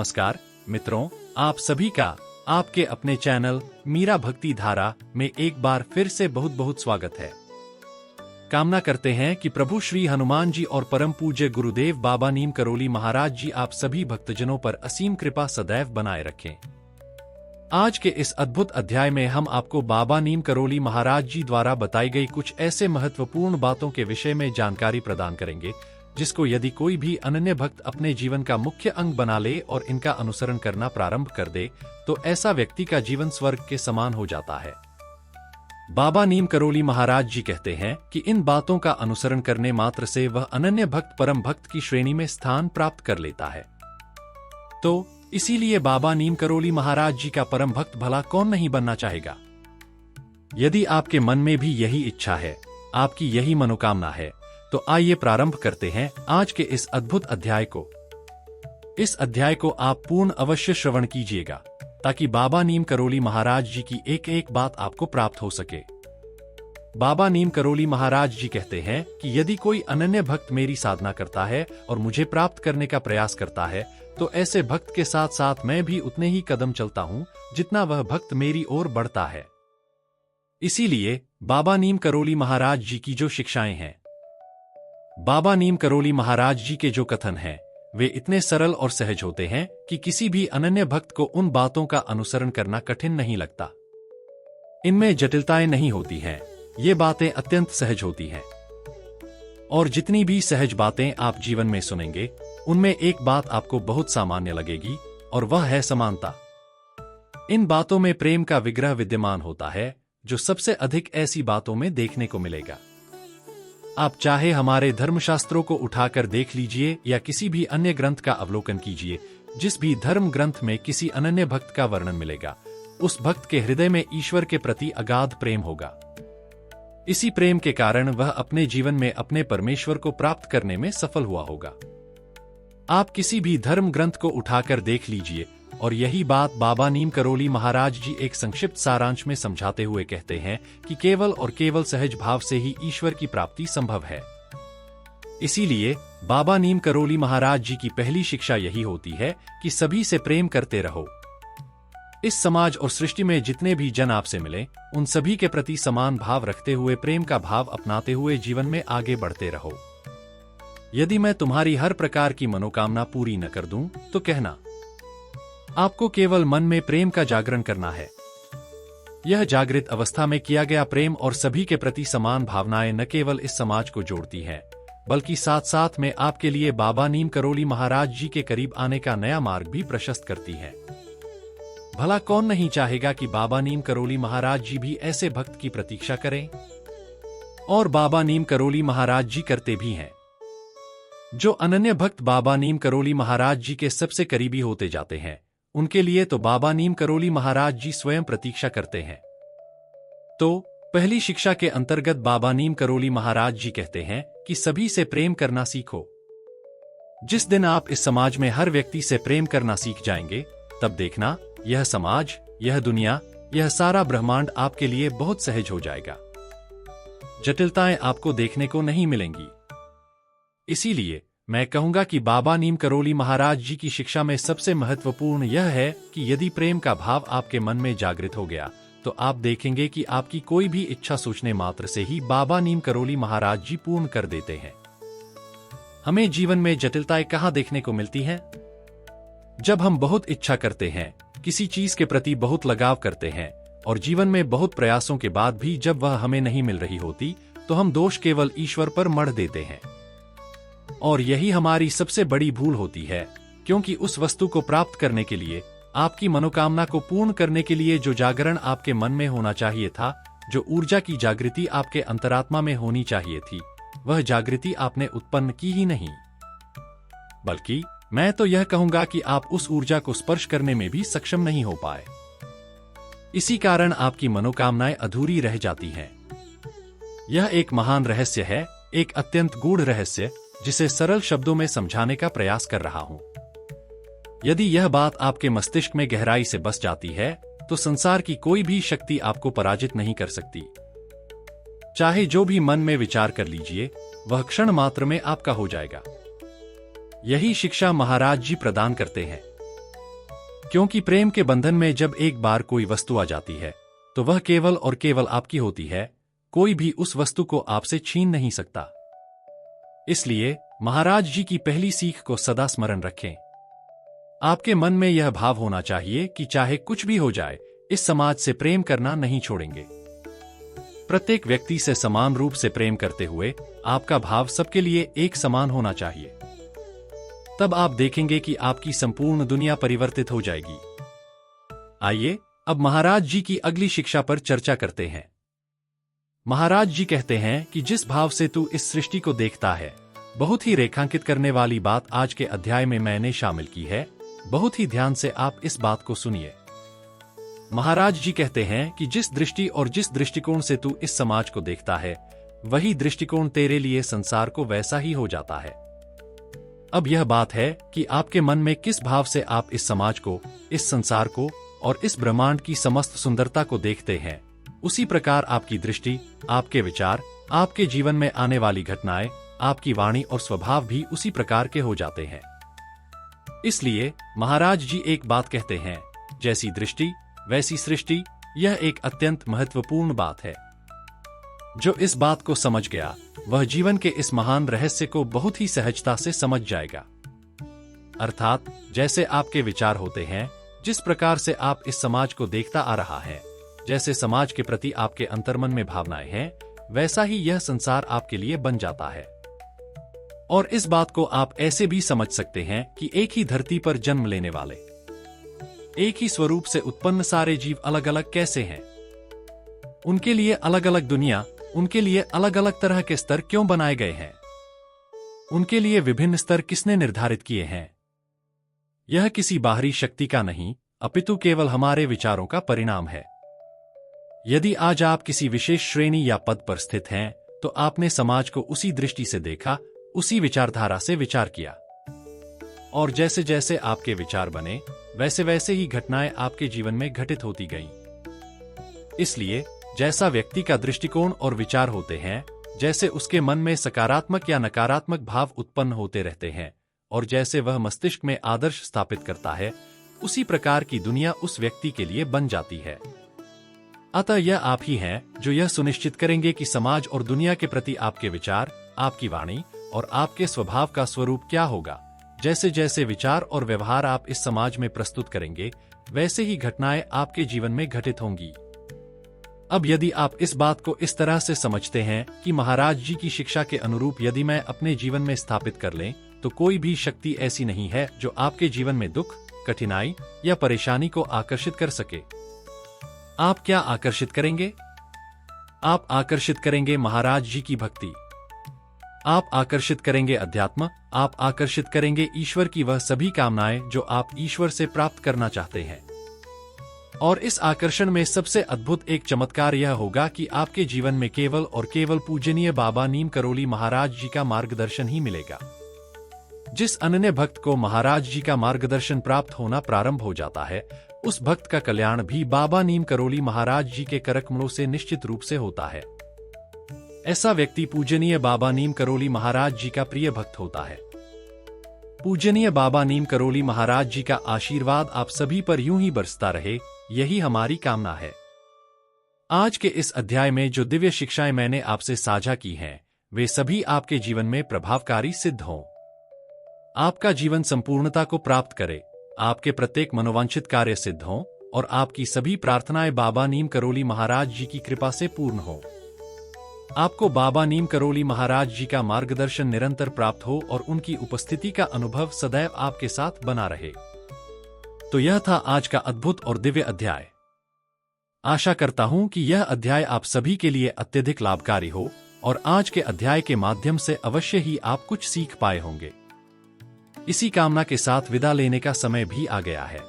नमस्कार मित्रों, आप सभी का आपके अपने चैनल मीरा भक्ति धारा में एक बार फिर से बहुत बहुत स्वागत है। कामना करते हैं कि प्रभु श्री हनुमान जी और परम पूज्य गुरुदेव बाबा नीम करोली महाराज जी आप सभी भक्तजनों पर असीम कृपा सदैव बनाए रखें। आज के इस अद्भुत अध्याय में हम आपको बाबा नीम करोली महाराज जी द्वारा बताई गई कुछ ऐसे महत्वपूर्ण बातों के विषय में जानकारी प्रदान करेंगे जिसको यदि कोई भी अनन्य भक्त अपने जीवन का मुख्य अंग बना ले और इनका अनुसरण करना प्रारंभ कर दे तो ऐसा व्यक्ति का जीवन स्वर्ग के समान हो जाता है। बाबा नीम करोली महाराज जी कहते हैं कि इन बातों का अनुसरण करने मात्र से वह अनन्य भक्त परम भक्त की श्रेणी में स्थान प्राप्त कर लेता है। तो इसीलिए बाबा नीम करोली महाराज जी का परम भक्त भला कौन नहीं बनना चाहेगा। यदि आपके मन में भी यही इच्छा है, आपकी यही मनोकामना है, तो आइए प्रारंभ करते हैं आज के इस अद्भुत अध्याय को। इस अध्याय को आप पूर्ण अवश्य श्रवण कीजिएगा ताकि बाबा नीम करोली महाराज जी की एक एक बात आपको प्राप्त हो सके। बाबा नीम करोली महाराज जी कहते हैं कि यदि कोई अनन्य भक्त मेरी साधना करता है और मुझे प्राप्त करने का प्रयास करता है तो ऐसे भक्त के साथ साथ मैं भी उतने ही कदम चलता हूं जितना वह भक्त मेरी ओर बढ़ता है। इसीलिए बाबा नीम करोली महाराज जी की जो शिक्षाएं हैं, बाबा नीम करोली महाराज जी के जो कथन हैं, वे इतने सरल और सहज होते हैं कि किसी भी अनन्य भक्त को उन बातों का अनुसरण करना कठिन नहीं लगता। इनमें जटिलताएं नहीं होती हैं, ये बातें अत्यंत सहज होती हैं। और जितनी भी सहज बातें आप जीवन में सुनेंगे उनमें एक बात आपको बहुत सामान्य लगेगी और वह है समानता। इन बातों में प्रेम का विग्रह विद्यमान होता है जो सबसे अधिक ऐसी बातों में देखने को मिलेगा। आप चाहे हमारे धर्मशास्त्रों को उठाकर देख लीजिए या किसी भी अन्य ग्रंथ का अवलोकन कीजिए, जिस भी धर्म ग्रंथ में किसी अनन्य भक्त का वर्णन मिलेगा उस भक्त के हृदय में ईश्वर के प्रति अगाध प्रेम होगा। इसी प्रेम के कारण वह अपने जीवन में अपने परमेश्वर को प्राप्त करने में सफल हुआ होगा। आप किसी भी धर्म ग्रंथ को उठाकर देख लीजिए और यही बात बाबा नीम करोली महाराज जी एक संक्षिप्त सारांश में समझाते हुए कहते हैं कि केवल और केवल सहज भाव से ही ईश्वर की प्राप्ति संभव है। इसीलिए बाबा नीम करोली महाराज जी की पहली शिक्षा यही होती है कि सभी से प्रेम करते रहो। इस समाज और सृष्टि में जितने भी जन आपसे मिले उन सभी के प्रति समान भाव रखते हुए प्रेम का भाव अपनाते हुए जीवन में आगे बढ़ते रहो। यदि मैं तुम्हारी हर प्रकार की मनोकामना पूरी न कर दूं तो कहना। आपको केवल मन में प्रेम का जागरण करना है। यह जागृत अवस्था में किया गया प्रेम और सभी के प्रति समान भावनाएं न केवल इस समाज को जोड़ती हैं, बल्कि साथ साथ में आपके लिए बाबा नीम करोली महाराज जी के करीब आने का नया मार्ग भी प्रशस्त करती हैं। भला कौन नहीं चाहेगा कि बाबा नीम करोली महाराज जी भी ऐसे भक्त की प्रतीक्षा करें, और बाबा नीम करोली महाराज जी करते भी हैं। जो अनन्य भक्त बाबा नीम करोली महाराज जी के सबसे करीबी होते जाते हैं उनके लिए तो बाबा नीम करोली महाराज जी स्वयं प्रतीक्षा करते हैं। तो पहली शिक्षा के अंतर्गत बाबा नीम करोली महाराज जी कहते हैं कि सभी से प्रेम करना सीखो। जिस दिन आप इस समाज में हर व्यक्ति से प्रेम करना सीख जाएंगे तब देखना यह समाज, यह दुनिया, यह सारा ब्रह्मांड आपके लिए बहुत सहज हो जाएगा। जटिलताएं आपको देखने को नहीं मिलेंगी। इसीलिए मैं कहूंगा कि बाबा नीम करोली महाराज जी की शिक्षा में सबसे महत्वपूर्ण यह है कि यदि प्रेम का भाव आपके मन में जागृत हो गया तो आप देखेंगे कि आपकी कोई भी इच्छा सोचने मात्र से ही बाबा नीम करोली महाराज जी पूर्ण कर देते हैं। हमें जीवन में जटिलताएं कहाँ देखने को मिलती हैं? जब हम बहुत इच्छा करते हैं, किसी चीज के प्रति बहुत लगाव करते हैं और जीवन में बहुत प्रयासों के बाद भी जब वह हमें नहीं मिल रही होती तो हम दोष केवल ईश्वर पर मढ़ देते हैं। और यही हमारी सबसे बड़ी भूल होती है, क्योंकि उस वस्तु को प्राप्त करने के लिए, आपकी मनोकामना को पूर्ण करने के लिए जो जागरण आपके मन में होना चाहिए था, जो ऊर्जा की जागृति आपके अंतरात्मा में होनी चाहिए थी, वह जागृति आपने उत्पन्न की ही नहीं। बल्कि मैं तो यह कहूंगा कि आप उस ऊर्जा को स्पर्श करने में भी सक्षम नहीं हो पाए। इसी कारण आपकी मनोकामनाएं अधूरी रह जाती हैं। यह एक महान रहस्य है, एक अत्यंत गूढ़ रहस्य जिसे सरल शब्दों में समझाने का प्रयास कर रहा हूं। यदि यह बात आपके मस्तिष्क में गहराई से बस जाती है तो संसार की कोई भी शक्ति आपको पराजित नहीं कर सकती। चाहे जो भी मन में विचार कर लीजिए वह क्षण मात्र में आपका हो जाएगा। यही शिक्षा महाराज जी प्रदान करते हैं। क्योंकि प्रेम के बंधन में जब एक बार कोई वस्तु आ जाती है तो वह केवल और केवल आपकी होती है, कोई भी उस वस्तु को आपसे छीन नहीं सकता। इसलिए महाराज जी की पहली सीख को सदा स्मरण रखें। आपके मन में यह भाव होना चाहिए कि चाहे कुछ भी हो जाए, इस समाज से प्रेम करना नहीं छोड़ेंगे। प्रत्येक व्यक्ति से समान रूप से प्रेम करते हुए आपका भाव सबके लिए एक समान होना चाहिए। तब आप देखेंगे कि आपकी संपूर्ण दुनिया परिवर्तित हो जाएगी। आइए अब महाराज जी की अगली शिक्षा पर चर्चा करते हैं। महाराज जी कहते हैं कि जिस भाव से तू इस सृष्टि को देखता है, बहुत ही रेखांकित करने वाली बात आज के अध्याय में मैंने शामिल की है। बहुत ही ध्यान से आप इस बात को सुनिए। महाराज जी कहते हैं कि जिस दृष्टि और जिस दृष्टिकोण से तू इस समाज को देखता है, वही दृष्टिकोण तेरे लिए संसार को वैसा ही हो जाता है। अब यह बात है कि आपके मन में किस भाव से आप इस समाज को, इस संसार को और इस ब्रह्मांड की समस्त सुंदरता को देखते हैं, उसी प्रकार आपकी दृष्टि, आपके विचार, आपके जीवन में आने वाली घटनाएं, आपकी वाणी और स्वभाव भी उसी प्रकार के हो जाते हैं। इसलिए महाराज जी एक बात कहते हैं, जैसी दृष्टि वैसी सृष्टि। यह एक अत्यंत महत्वपूर्ण बात है। जो इस बात को समझ गया, वह जीवन के इस महान रहस्य को बहुत ही सहजता से समझ जाएगा। अर्थात जैसे आपके विचार होते हैं, जिस प्रकार से आप इस समाज को देखता आ रहा है, जैसे समाज के प्रति आपके अंतर्मन में भावनाएं हैं, वैसा ही यह संसार आपके लिए बन जाता है। और इस बात को आप ऐसे भी समझ सकते हैं कि एक ही धरती पर जन्म लेने वाले, एक ही स्वरूप से उत्पन्न सारे जीव अलग अलग कैसे हैं, उनके लिए अलग अलग दुनिया, उनके लिए अलग अलग तरह के स्तर क्यों बनाए गए हैं, उनके लिए विभिन्न स्तर किसने निर्धारित किए हैं। यह किसी बाहरी शक्ति का नहीं, अपितु केवल हमारे विचारों का परिणाम है। यदि आज आप किसी विशेष श्रेणी या पद पर स्थित हैं, तो आपने समाज को उसी दृष्टि से देखा, उसी विचारधारा से विचार किया, और जैसे जैसे आपके विचार बने, वैसे वैसे ही घटनाएं आपके जीवन में घटित होती गईं। इसलिए जैसा व्यक्ति का दृष्टिकोण और विचार होते हैं, जैसे उसके मन में सकारात्मक या नकारात्मक भाव उत्पन्न होते रहते हैं, और जैसे वह मस्तिष्क में आदर्श स्थापित करता है, उसी प्रकार की दुनिया उस व्यक्ति के लिए बन जाती है। अतः यह आप ही हैं जो यह सुनिश्चित करेंगे कि समाज और दुनिया के प्रति आपके विचार, आपकी वाणी और आपके स्वभाव का स्वरूप क्या होगा। जैसे जैसे विचार और व्यवहार आप इस समाज में प्रस्तुत करेंगे, वैसे ही घटनाएं आपके जीवन में घटित होंगी। अब यदि आप इस बात को इस तरह से समझते हैं कि महाराज जी की शिक्षा के अनुरूप यदि मैं अपने जीवन में स्थापित कर लें, तो कोई भी शक्ति ऐसी नहीं है जो आपके जीवन में दुख, कठिनाई या परेशानी को आकर्षित कर सके। आप क्या आकर्षित करेंगे? आप आकर्षित करेंगे महाराज जी की भक्ति, आप आकर्षित करेंगे अध्यात्म, आप आकर्षित करेंगे ईश्वर की वह सभी कामनाएं जो आप ईश्वर से प्राप्त करना चाहते हैं। और इस आकर्षण में सबसे अद्भुत एक चमत्कार यह होगा कि आपके जीवन में केवल और केवल पूजनीय बाबा नीम करोली महाराज जी का मार्गदर्शन ही मिलेगा। जिस अनन्य भक्त को महाराज जी का मार्गदर्शन प्राप्त होना प्रारंभ हो जाता है, उस भक्त का कल्याण भी बाबा नीम करोली महाराज जी के करकमलों से निश्चित रूप से होता है। ऐसा व्यक्ति पूजनीय बाबा नीम करोली महाराज जी का प्रिय भक्त होता है। पूजनीय बाबा नीम करोली महाराज जी का आशीर्वाद आप सभी पर यूं ही बरसता रहे, यही हमारी कामना है। आज के इस अध्याय में जो दिव्य शिक्षाएं मैंने आपसे साझा की हैं, वे सभी आपके जीवन में प्रभावकारी सिद्ध हों। आपका जीवन संपूर्णता को प्राप्त करे, आपके प्रत्येक मनोवांछित कार्य सिद्ध हों और आपकी सभी प्रार्थनाएं बाबा नीम करोली महाराज जी की कृपा से पूर्ण हों। आपको बाबा नीम करोली महाराज जी का मार्गदर्शन निरंतर प्राप्त हो और उनकी उपस्थिति का अनुभव सदैव आपके साथ बना रहे। तो यह था आज का अद्भुत और दिव्य अध्याय। आशा करता हूं कि यह अध्याय आप सभी के लिए अत्यधिक लाभकारी हो और आज के अध्याय के माध्यम से अवश्य ही आप कुछ सीख पाए होंगे। इसी कामना के साथ विदा लेने का समय भी आ गया है।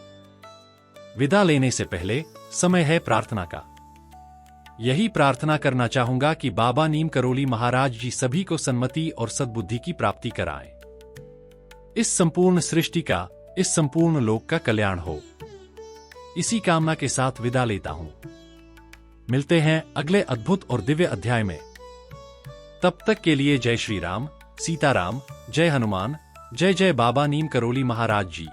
विदा लेने से पहले समय है प्रार्थना का। यही प्रार्थना करना चाहूंगा कि बाबा नीम करोली महाराज जी सभी को सन्मति और सद्बुद्धि की प्राप्ति कराएं। इस संपूर्ण सृष्टि का, इस संपूर्ण लोक का कल्याण हो। इसी कामना के साथ विदा लेता हूं। मिलते हैं अगले अद्भुत और दिव्य अध्याय में। तब तक के लिए जय श्री राम, सीताराम, जय हनुमान, जय जय बाबा नीम करोली महाराज जी।